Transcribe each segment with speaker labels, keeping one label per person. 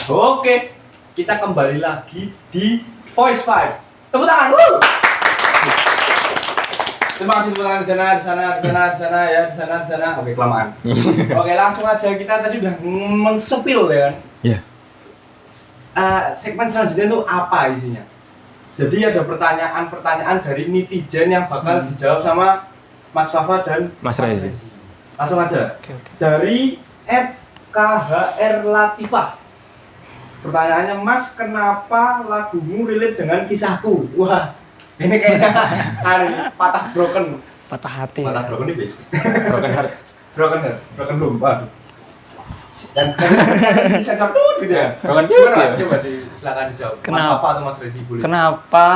Speaker 1: Oke, kita kembali lagi di Voice 5. Tepuk tangan. Terima kasih tepuk tangan di sana ya, di sana. Oke, kelamaan. Oke, langsung aja, kita tadi udah mensepil ya kan.
Speaker 2: Iya.
Speaker 1: Segmen selanjutnya itu apa isinya? Jadi ada pertanyaan dari netizen yang bakal dijawab sama Mas Fafa dan
Speaker 2: Mas Rezi.
Speaker 1: Langsung aja.
Speaker 3: Oke.
Speaker 1: Dari @KHR Latifah. Pertanyaannya, Mas, kenapa lagumu relate dengan kisahku? Wah, ini kayaknya patah broken.
Speaker 3: Patah hati.
Speaker 1: Patah broken ini
Speaker 2: Broken heart.
Speaker 1: broken home. Waduh. Dan bisa jawab gitu ya.
Speaker 2: Broken
Speaker 1: Gimana,
Speaker 2: heart
Speaker 1: Mas?
Speaker 2: ya?
Speaker 1: Coba silakan dijawab. Mas
Speaker 3: Kenapa?
Speaker 1: Fafa atau Mas Rezi boleh.
Speaker 3: Kenapa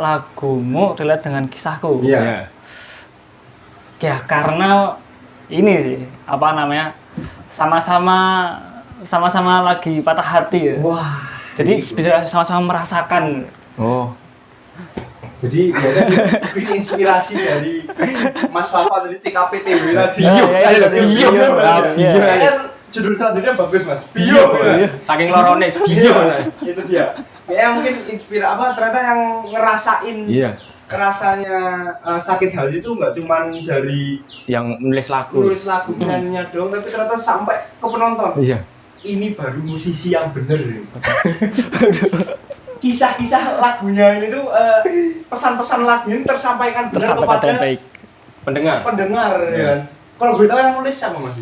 Speaker 3: lagumu relate dengan kisahku?
Speaker 1: Iya.
Speaker 3: Ya karena ini sih, apa namanya? Sama-sama lagi patah hati ya.
Speaker 1: Wah.
Speaker 3: Jadi bisa sama-sama merasakan.
Speaker 2: Oh.
Speaker 1: Jadi ya tadi inspirasi dari Mas Fafa dari CKPTW tadi.
Speaker 3: Bio.
Speaker 1: Kayaknya judul selanjutnya bagus, Mas. Bio.
Speaker 2: Saking lorone bio.
Speaker 1: Itu dia. Kayaknya mungkin ternyata yang ngerasain
Speaker 2: Iya.
Speaker 1: rasanya sakit hati itu nggak cuman dari
Speaker 2: Yang nulis lagu.
Speaker 1: nulis lagu penyanyinya doang, tapi ternyata sampai ke penonton.
Speaker 2: Iya.
Speaker 1: Ini baru musisi yang bener. Kisah-kisah lagunya ini tuh pesan-pesan lagunya ini tersampaikan benar
Speaker 3: Tersampaikan
Speaker 1: kepada
Speaker 3: dengan baik.
Speaker 2: Pendengar.
Speaker 1: pendengar ya
Speaker 2: Iya.
Speaker 1: kan. Kalau gue tahu yang nulis siapa, Mas?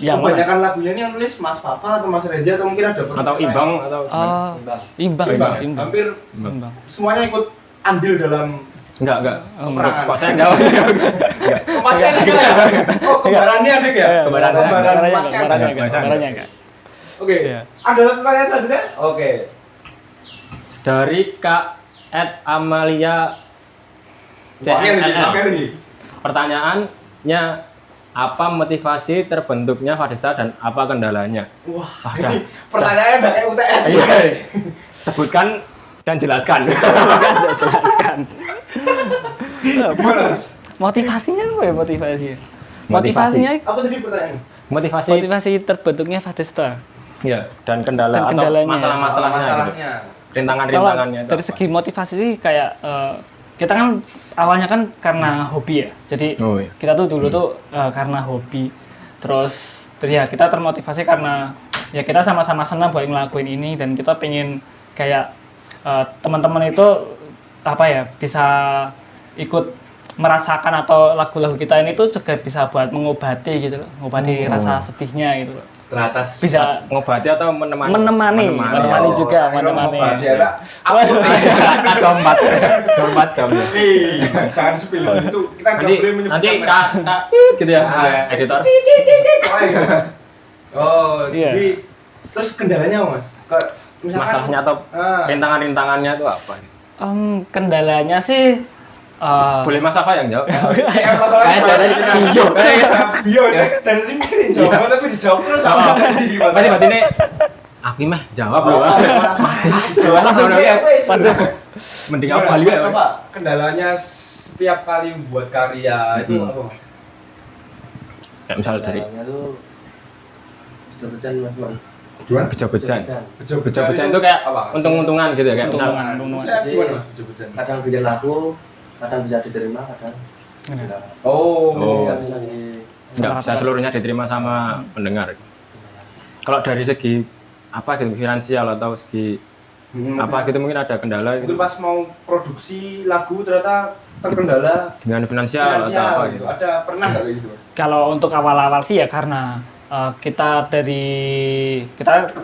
Speaker 3: Yang mana?
Speaker 1: Kebanyakan lagunya ini yang nulis Mas Fafa atau Mas Reza atau mungkin ada
Speaker 2: Atau Ibang atau
Speaker 3: Imbang.
Speaker 1: Imbang. Hampir
Speaker 3: Imbang.
Speaker 1: semuanya ikut andil dalam
Speaker 2: Enggak.
Speaker 1: peperangan.
Speaker 2: Kok saya jawab?
Speaker 1: Oh, Masnya ada juga ya? Oh, kembarannya ada ya?
Speaker 2: Kembaran.
Speaker 1: Masnya ada.
Speaker 3: Kembarannya enggak.
Speaker 1: Oke.
Speaker 3: Iya.
Speaker 1: Ada pertanyaan selanjutnya? Oke.
Speaker 2: Dari Kak Amalia CNNL. Pertanyaannya, apa motivasi terbentuknya Fadista dan apa kendalanya?
Speaker 1: Wah,
Speaker 2: Ada.
Speaker 1: ini pertanyaannya udah kayak UTS.
Speaker 2: Iya. Sebutkan dan jelaskan.
Speaker 3: Jelaskan.
Speaker 1: Gimana, Mas?
Speaker 3: Motivasinya apa ya motivasinya?
Speaker 2: Motivasi.
Speaker 3: Motivasinya
Speaker 1: Apa tadi pertanyaannya?
Speaker 2: Motivasi
Speaker 3: terbentuknya Fadista.
Speaker 2: ya dan kendala
Speaker 3: Dan
Speaker 2: atau
Speaker 3: kendalanya.
Speaker 2: masalah-masalahnya gitu.
Speaker 1: Masalahnya.
Speaker 2: Rintangan-rintangannya
Speaker 3: Kalau
Speaker 2: itu
Speaker 3: dari
Speaker 2: apa?
Speaker 3: segi motivasi sih kayak kita kan awalnya kan karena hobi ya. Jadi
Speaker 2: Oh, iya.
Speaker 3: kita tuh dulu tuh karena hobi. Terus ya kita termotivasi karena ya kita sama-sama senang buat ngelakuin ini dan kita pengen kayak teman-teman itu apa ya bisa ikut merasakan atau lagu-lagu kita ini tuh juga bisa buat mengobati gitu loh, mengobati rasa sedihnya gitu loh.
Speaker 1: Teratas.
Speaker 3: Bisa
Speaker 2: ngobati atau menemani
Speaker 3: menemani juga, menemani.
Speaker 1: Ya,
Speaker 2: Dompat jam ya.
Speaker 1: Jangan spill itu. Kita nggak
Speaker 2: nanti
Speaker 1: boleh menyebut
Speaker 2: nanti
Speaker 1: nama.
Speaker 2: kak gitu ya editor
Speaker 1: Oh,
Speaker 3: Iya.
Speaker 1: jadi terus kendalanya, Mas? Misalkan
Speaker 2: masalahnya atau rintangan-rintangannya itu apa?
Speaker 3: Kendalanya sih
Speaker 2: Boleh Mas Safa yang jawab?
Speaker 1: kayak masalahnya
Speaker 2: dari bio.
Speaker 1: bio dan ini mikirin jawaban tapi dijawab terus apa sih gimana?
Speaker 2: Berarti ini aku mah jawab loh. Mending aku balik ya.
Speaker 1: Apa kendalanya setiap kali membuat karya itu apa, Mas?
Speaker 2: Kayak misal dari
Speaker 4: Kendalanya tuh bejo-bejan Mas Man.
Speaker 1: Gimana?
Speaker 2: bejo-bejan.
Speaker 1: Bejo-bejo
Speaker 2: Bejo-bejan itu kayak
Speaker 1: apa, Mas?
Speaker 2: untung-untungan gitu ya kayak misal
Speaker 3: Untung-untungan.
Speaker 1: Saya gimana, Mas? Bejo-bejo.
Speaker 4: Kadang bikin lagu, kadang bisa diterima, kadang enggak.
Speaker 1: Oh.
Speaker 4: Jadi nggak bisa di
Speaker 2: nggak bisa seluruhnya diterima sama pendengar. Kalau dari segi apa gitu finansial atau segi apa gitu mungkin ada kendala
Speaker 1: Itu
Speaker 2: gitu.
Speaker 1: pas mau produksi lagu ternyata terkendala
Speaker 2: Dengan finansial atau apa
Speaker 1: gitu.
Speaker 2: gitu.
Speaker 1: Ada pernah nggak kayak gitu?
Speaker 3: Kalau untuk awal-awal sih ya karena kita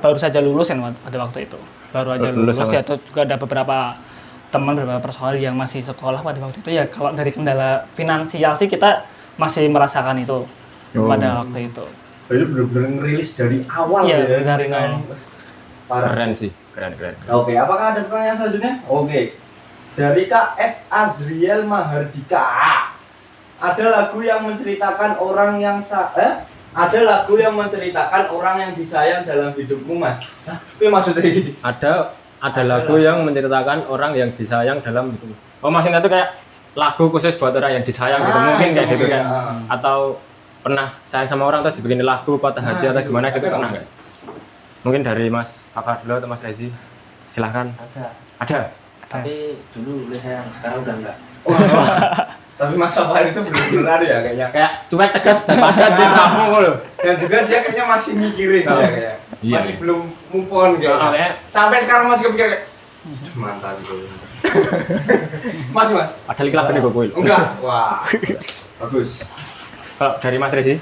Speaker 3: baru saja lulus kan pada waktu itu. Baru aja
Speaker 2: Lulus
Speaker 3: lulus
Speaker 2: sama.
Speaker 3: ya, terus juga ada beberapa teman, beberapa personal yang masih sekolah pada waktu itu ya. Kalau dari kendala finansial sih kita masih merasakan itu pada waktu itu.
Speaker 1: Jadi benar-benar ngerilis dari awal
Speaker 3: Iya,
Speaker 1: ya.
Speaker 3: dari awal.
Speaker 1: Parah.
Speaker 2: Keren sih, keren.
Speaker 1: Oke, apakah ada pertanyaan selanjutnya? Oke. Dari Kak Azriel Mahardika. Ada lagu yang menceritakan ada lagu yang menceritakan orang yang disayang dalam hidupmu, Mas. Hah? Apa maksudnya ini?
Speaker 2: Ada lagu yang menceritakan orang yang disayang dalam hidup. Oh maksudnya itu kayak lagu khusus buat orang yang disayang gitu mungkin kayak gitu kan. Atau pernah sayang sama orang terus dibikin lagu patah hati atau
Speaker 1: gitu.
Speaker 2: gimana gitu
Speaker 1: Ada
Speaker 2: pernah
Speaker 1: nggak?
Speaker 2: nggak? Mungkin dari Mas Fafa dulu atau Mas Rezi? Silahkan. Ada?
Speaker 4: Tapi dulu saya sekarang udah enggak.
Speaker 1: Tapi Mas Fafa itu benar-benar ada ya kayaknya.
Speaker 2: Kayak cuek tegas dan padat di kampung loh.
Speaker 1: Dan juga dia kayaknya masih mikirin ya kayak.
Speaker 2: Iya.
Speaker 1: Masih belum move on kayaknya.
Speaker 2: Kayak
Speaker 1: Sampai sekarang masih kepikir kayak mantan gue. Mas.
Speaker 2: ada liklak nih gue.
Speaker 1: Enggak. Wah. Bagus.
Speaker 2: Kalau dari Mas Rezi?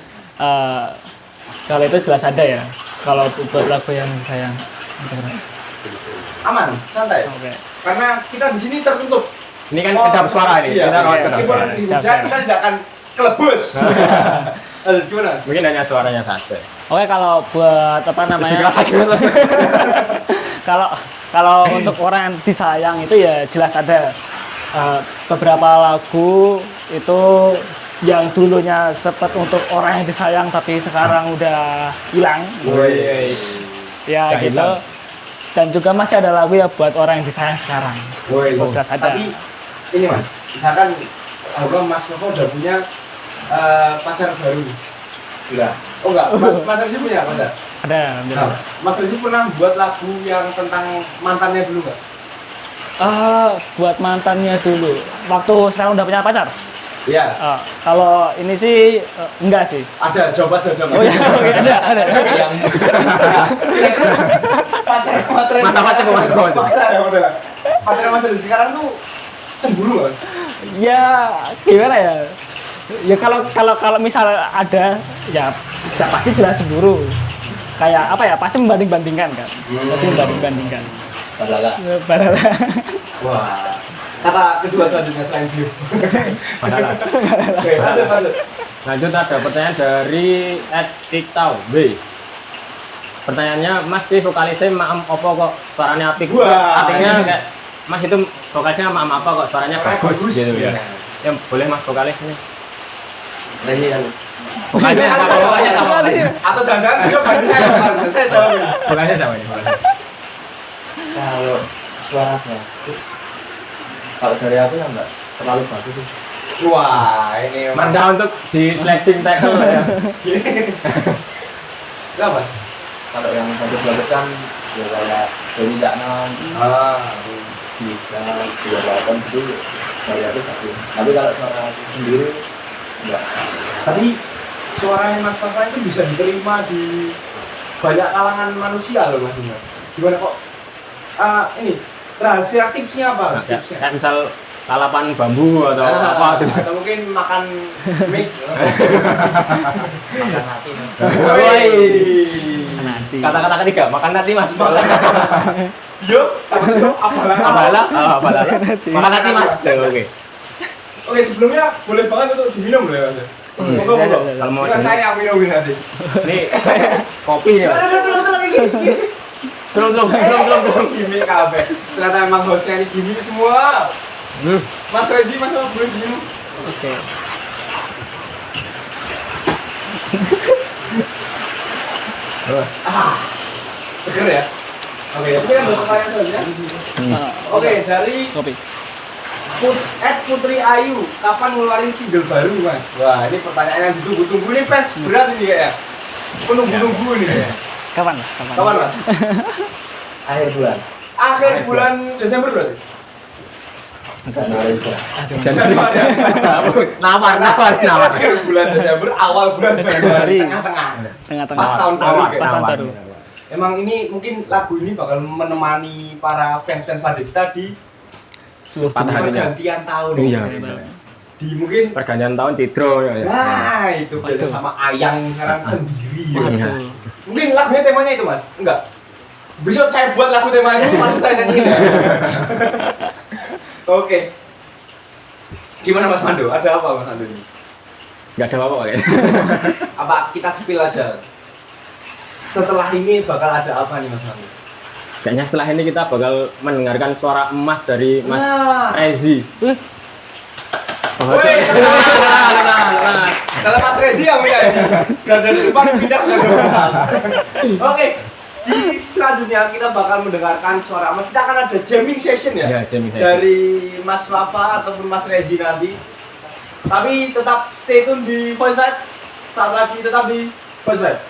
Speaker 3: Kalau itu jelas ada ya. Kalau buat lagu yang sayang.
Speaker 1: Aman, santai.
Speaker 3: Oke.
Speaker 1: Karena kita di sini tertutup.
Speaker 2: Ini kan kedap suara ini.
Speaker 1: Iya,
Speaker 2: Kita rawat kedap
Speaker 1: meskipun
Speaker 2: suara.
Speaker 1: di
Speaker 3: Siap,
Speaker 1: hujan
Speaker 3: siap.
Speaker 1: kita tidak akan kelebus. Gimana?
Speaker 2: Mungkin hanya suaranya saja.
Speaker 3: Oke, kalau buat apa namanya?
Speaker 2: Kerasa gimana?
Speaker 3: Kalau untuk orang yang disayang itu ya jelas ada beberapa lagu itu yang dulunya sempat untuk orang yang disayang tapi sekarang udah hilang.
Speaker 1: Woi.
Speaker 3: Ya
Speaker 2: Udah
Speaker 3: gitu.
Speaker 2: hilang.
Speaker 3: Dan juga masih ada lagu ya buat orang yang disayang sekarang.
Speaker 1: Woi.
Speaker 3: Itu jelas ada.
Speaker 1: Tapi ini Mas, misalkan Mas Novo udah punya pacar baru. Enggak. Oh enggak, Mas Rezi punya pacar?
Speaker 3: Ada.
Speaker 1: Nah, Mas Rezi pernah buat lagu yang tentang mantannya dulu enggak?
Speaker 3: Buat mantannya dulu. Waktu sekarang udah punya pacar?
Speaker 1: Iya.
Speaker 3: Kalau ini sih enggak sih.
Speaker 1: Ada, jawab aja dong.
Speaker 3: Oh iya, oke, ada.
Speaker 1: Yang pacar Mas Rezi.
Speaker 2: Mas apa tuh, Mas?
Speaker 1: Pacar ya udah. Pacar Mas Rezi sekarang tuh cemburu Mas.
Speaker 3: Ya gimana ya? Ya kalau misal ada ya pasti jelas cemburu. Kayak apa ya? Pasti membanding-bandingkan kan. Pasti membanding-bandingkan. Padahal.
Speaker 1: Wah. Kata kedua selanjutnya selain view.
Speaker 2: Padahal.
Speaker 1: Oke, lanjut.
Speaker 2: Lanjut ada pertanyaan dari @ciktau B. Pertanyaannya, Mas di vokalisnya maam opo kok suaranya apik?
Speaker 1: Wah,
Speaker 2: Artinya
Speaker 1: ini.
Speaker 2: kayak Mas itu vokalisnya maam apa kok suaranya bagus, gitu ya.
Speaker 1: Iya.
Speaker 2: Yang boleh Mas vokalis nih.
Speaker 4: Ini kan
Speaker 2: Vokalisnya apa? Vokalisnya apa?
Speaker 1: Atau jangan-jangan besok ganti saya jawab ini.
Speaker 2: Vokalisnya sama ini.
Speaker 4: kalau suara bagus. Kalau dari aku ya enggak terlalu bagus sih.
Speaker 1: Wah, ini
Speaker 2: Mantap untuk di sliding tackle ya.
Speaker 1: Enggak, Mas.
Speaker 4: Kalau yang bagus-bagus kan ya kayak dari Zaknan bisa 28 itu dari aku bagus. Tapi kalau suara aku sendiri enggak.
Speaker 1: Tapi suaranya Mas Fafa itu bisa diterima di banyak kalangan manusia loh Mas Indra. Gimana kok? Ini rahasia tipsnya apa? Mas? Tipsnya?
Speaker 2: Kayak misal lalapan bambu atau apa gitu.
Speaker 1: Atau mungkin makan mic.
Speaker 4: Makan hati.
Speaker 1: Woi.
Speaker 3: Nanti.
Speaker 2: Kata-kata ketiga, makan nanti Mas.
Speaker 1: Yuk, sama yuk, apalah.
Speaker 2: Apalah. Makan nanti Mas. Oke.
Speaker 1: Oke, sebelumnya boleh banget untuk diminum loh ya Mas. Monggo.
Speaker 2: Kalau mau
Speaker 1: Bukan saya yang minumin nanti.
Speaker 2: Ini kopi nih. Mas. Belum.
Speaker 1: Gimik kabeh. Ternyata emang hostnya ini gimik semua. Mas Rezi, Mas Novo boleh diminum.
Speaker 3: Oke.
Speaker 1: Seger ya? Oke, itu kan untuk pertanyaan selanjutnya. Oke, dari
Speaker 3: Kopi.
Speaker 1: Putri Ayu, kapan ngeluarin single baru Mas? Wah, ini pertanyaan yang ditunggu-tunggu nih fans berat ini kayaknya. Penunggu-nunggu nih kayaknya.
Speaker 3: Kapan Mas?
Speaker 1: Kapan Mas?
Speaker 4: Akhir bulan.
Speaker 1: Akhir bulan Desember berarti?
Speaker 4: Januari bulan.
Speaker 2: Nawar.
Speaker 1: Akhir bulan Desember, awal bulan Januari, tengah-tengah.
Speaker 3: Tengah-tengah.
Speaker 1: Pas tahun baru
Speaker 2: Nawar,
Speaker 1: kayaknya.
Speaker 3: Pas tahun
Speaker 2: nawar.
Speaker 3: baru.
Speaker 1: Emang ini mungkin lagu ini bakal menemani para fans-fans Fadista di
Speaker 3: Seluruh
Speaker 2: Pada
Speaker 3: dunia.
Speaker 2: harinya.
Speaker 1: pergantian tahun.
Speaker 2: Iya.
Speaker 1: Di mungkin
Speaker 2: Pergantian tahun Cidro ya.
Speaker 1: nah itu beda
Speaker 3: Waduh.
Speaker 1: sama Ayang sekarang sendiri. ya.
Speaker 3: Waduh.
Speaker 1: Mungkin lagunya temanya itu Mas? Enggak. Besok saya buat lagu temanya Mas saya nyanyiin ya. Oke. Gimana Mas Mando? Ada apa Mas Mando ini?
Speaker 2: Enggak ada apa-apa kayaknya.
Speaker 1: Apa kita spill aja? Setelah ini bakal ada apa nih Mas Mando?
Speaker 2: Kayaknya setelah ini kita bakal mendengarkan suara emas dari Mas
Speaker 1: Wah.
Speaker 2: Rezi.
Speaker 1: Woi, tenang. Kalau Mas Rezi yang punya ini. Garda di depan pindah ke belakang. Oke. Di selanjutnya kita bakal mendengarkan suara Mas. Kita akan ada jamming session ya.
Speaker 2: Ya, jamming session.
Speaker 1: Dari Mas Fafa ataupun Mas Rezi nanti. Tapi tetap stay tune di Voice Vibe. Saat lagi tetap di Voice Vibe.